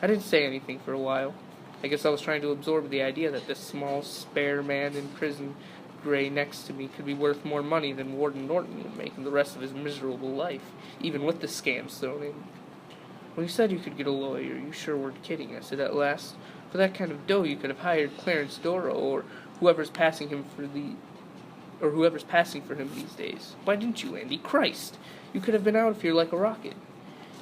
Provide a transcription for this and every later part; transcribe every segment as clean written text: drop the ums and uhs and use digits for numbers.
I didn't say anything for a while. I guess I was trying to absorb the idea that this small, spare man in prison gray next to me could be worth more money than Warden Norton would make in the rest of his miserable life, even with the scams thrown in. When you said you could get a lawyer, you sure weren't kidding, I said at last. For that kind of dough, you could have hired Clarence Doro or whoever's passing for him these days. Why didn't you, Andy? Christ! You could have been out of here like a rocket.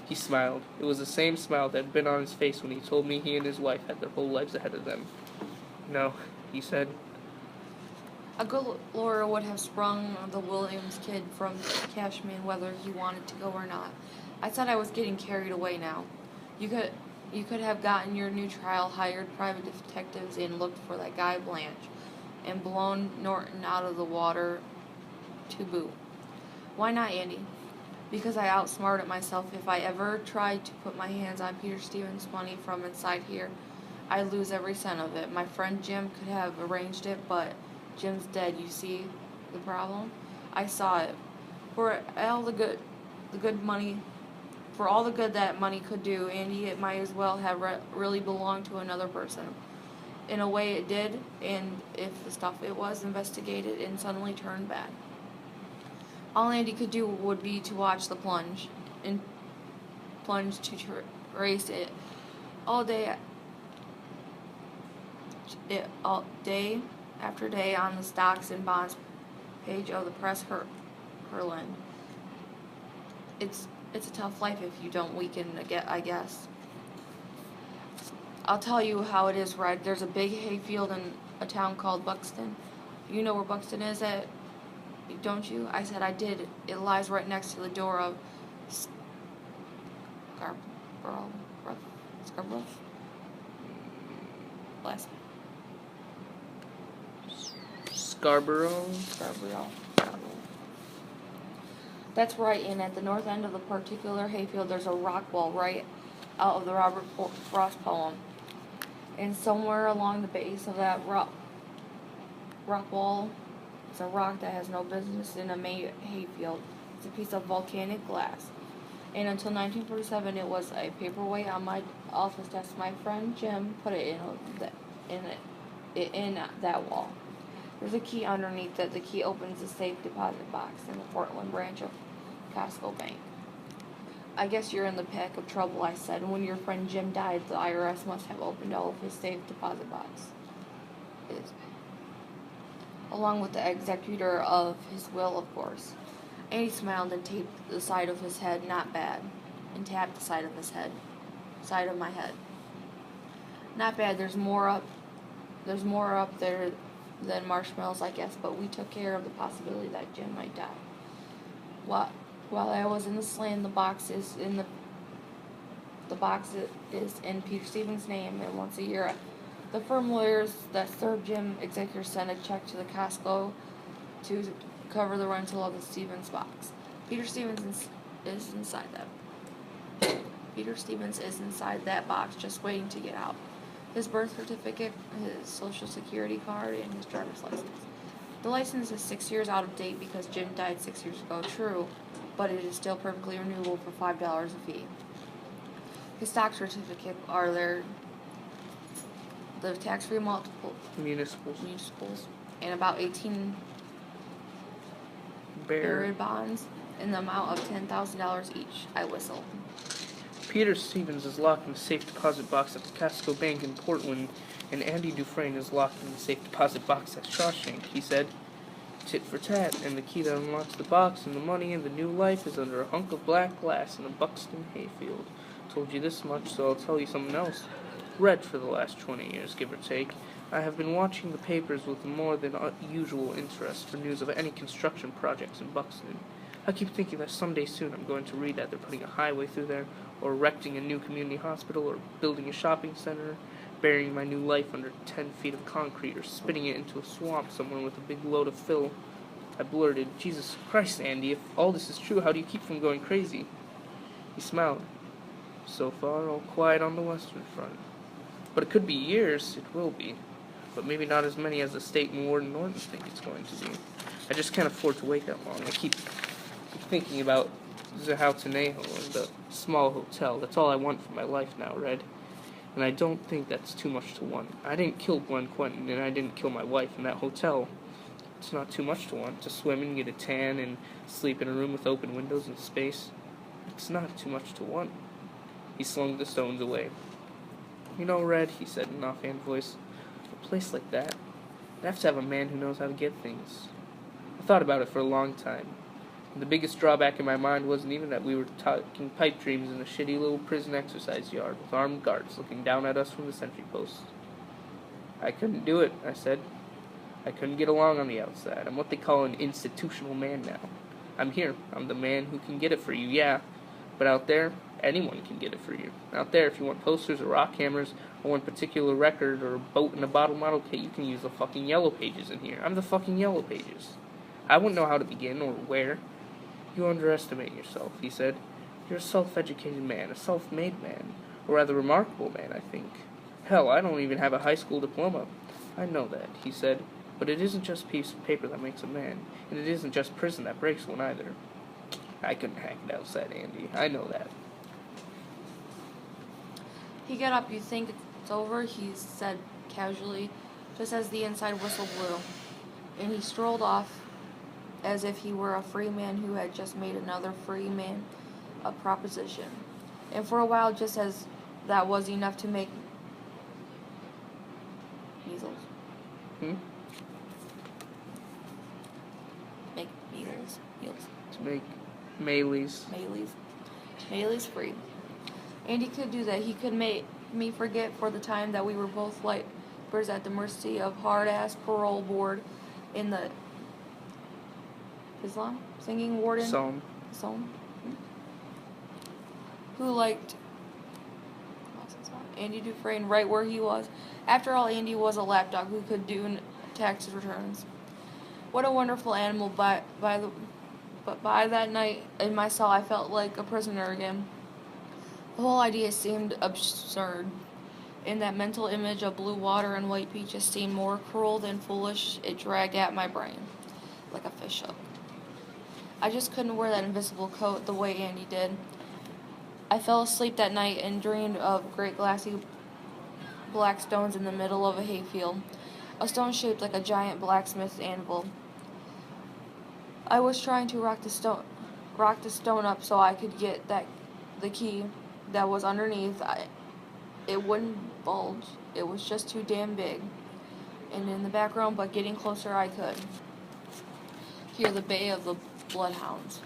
He smiled. It was the same smile that had been on his face when he told me he and his wife had their whole lives ahead of them. No, he said. A good lawyer would have sprung the Williams kid from Cashman whether he wanted to go or not. I thought I was getting carried away now. You could have gotten your new trial, hired private detectives, and looked for that guy Blanche, and blown Norton out of the water to boot. Why not, Andy? Because I outsmarted myself. If I ever tried to put my hands on Peter Stevens' money from inside here, I'd lose every cent of it. My friend Jim could have arranged it, but Jim's dead. You see the problem? I saw it. For all the good that money could do, Andy, it might as well have really belonged to another person. In a way, it did, and if the stuff it was investigated and suddenly turned bad. All Andy could do would be to watch the plunge to trace it all day after day on the stocks and bonds page of the Press Herland. It's a tough life if you don't weaken, I guess. I'll tell you how it is, Red. There's a big hayfield in a town called Buxton. You know where Buxton is at, don't you? I said I did. It lies right next to the door of Scarborough? Last. Scarborough? That's right, and at the north end of the particular hayfield there's a rock wall right out of the Robert Frost poem. And somewhere along the base of that rock wall is a rock that has no business in a May hayfield. It's a piece of volcanic glass. And until 1947 it was a paperweight on my office desk. My friend Jim put it in that wall. There's a key underneath it. The key opens the safe deposit box in the Portland branch of Costco Bank. I guess you're in the pack of trouble, I said. When your friend Jim died, the IRS must have opened all of his safe deposit boxes, along with the executor of his will, of course. And he smiled and tapped the side of his head. Not bad. And tapped the side of my head. Not bad. There's more up there than marshmallows, I guess, but we took care of the possibility that Jim might die. While I was in the slam, the box is in Peter Stevens' name, and once a year, the firm lawyers that served Jim executors send a check to the Costco to cover the rental of the Stevens box. Peter Stevens is inside that box, just waiting to get out. His birth certificate, his social security card, and his driver's license. The license is 6 years out of date because Jim died 6 years ago, true, but it is still perfectly renewable for $5 a fee. His stock certificate are there, the tax-free municipals, and about 18 bearer bonds in the amount of $10,000 each. I whistled. Peter Stevens is locked in the safe deposit box at the Costco Bank in Portland, and Andy Dufresne is locked in the safe deposit box at Shawshank, he said. Tit for tat, and the key that unlocks the box and the money and the new life is under a hunk of black glass in a Buxton hayfield. Told you this much, so I'll tell you something else. Red for the last 20 years, give or take. I have been watching the papers with more than usual interest for news of any construction projects in Buxton. I keep thinking that someday soon I'm going to read that they're putting a highway through there, or erecting a new community hospital, or building a shopping center, burying my new life under 10 feet of concrete, or spinning it into a swamp somewhere with a big load of fill. I blurted, Jesus Christ, Andy, if all this is true, how do you keep from going crazy? He smiled. So far, all quiet on the western front. But it could be years, it will be. But maybe not as many as the state and Warden Norton think it's going to be. I just can't afford to wait that long. I keep thinking about the Houtenejo and the small hotel. That's all I want for my life now, Red. And I don't think that's too much to want. I didn't kill Glenn Quentin, and I didn't kill my wife in that hotel. It's not too much to want. To swim and get a tan and sleep in a room with open windows and space. It's not too much to want. He slung the stones away. You know, Red, he said in an offhand voice, a place like that, you'd have to have a man who knows how to get things. I thought about it for a long time. And the biggest drawback in my mind wasn't even that we were talking pipe dreams in a shitty little prison exercise yard with armed guards looking down at us from the sentry posts. I couldn't do it, I said. I couldn't get along on the outside. I'm what they call an institutional man now. I'm here. I'm the man who can get it for you, yeah. But out there, anyone can get it for you. Out there, if you want posters or rock hammers or one particular record or a boat in a bottle model kit, you can use the fucking Yellow Pages in here. I'm the fucking Yellow Pages. I wouldn't know how to begin or where. You underestimate yourself, he said. You're a self-educated man, a self-made man. A rather remarkable man, I think. Hell, I don't even have a high school diploma. I know that, he said. But it isn't just a piece of paper that makes a man. And it isn't just prison that breaks one either. I couldn't hack it out, said Andy. I know that. He got up. You think it's over? He said casually, just as the inside whistle blew. And he strolled off as if he were a free man who had just made another free man a proposition. And for a while, just as that was enough to make measles. Make measles. To make Melees. Melee's free. And he could do that. He could make me forget for the time that we were both lifers at the mercy of hard-ass parole board in the Islam singing warden. Psalm. Who liked Andy Dufresne right where he was. After all, Andy was a lapdog who could do tax returns. What a wonderful animal! But by that night in my cell, I felt like a prisoner again. The whole idea seemed absurd. In that mental image of blue water and white peaches seemed more cruel than foolish. It dragged at my brain like a fish hook. I just couldn't wear that invisible coat the way Andy did. I fell asleep that night and dreamed of great glassy black stones in the middle of a hayfield, a stone shaped like a giant blacksmith's anvil. I was trying to rock the stone up so I could get the key that was underneath. It wouldn't bulge. It was just too damn big. And in the background, but getting closer, I could hear the bay of the bloodhounds.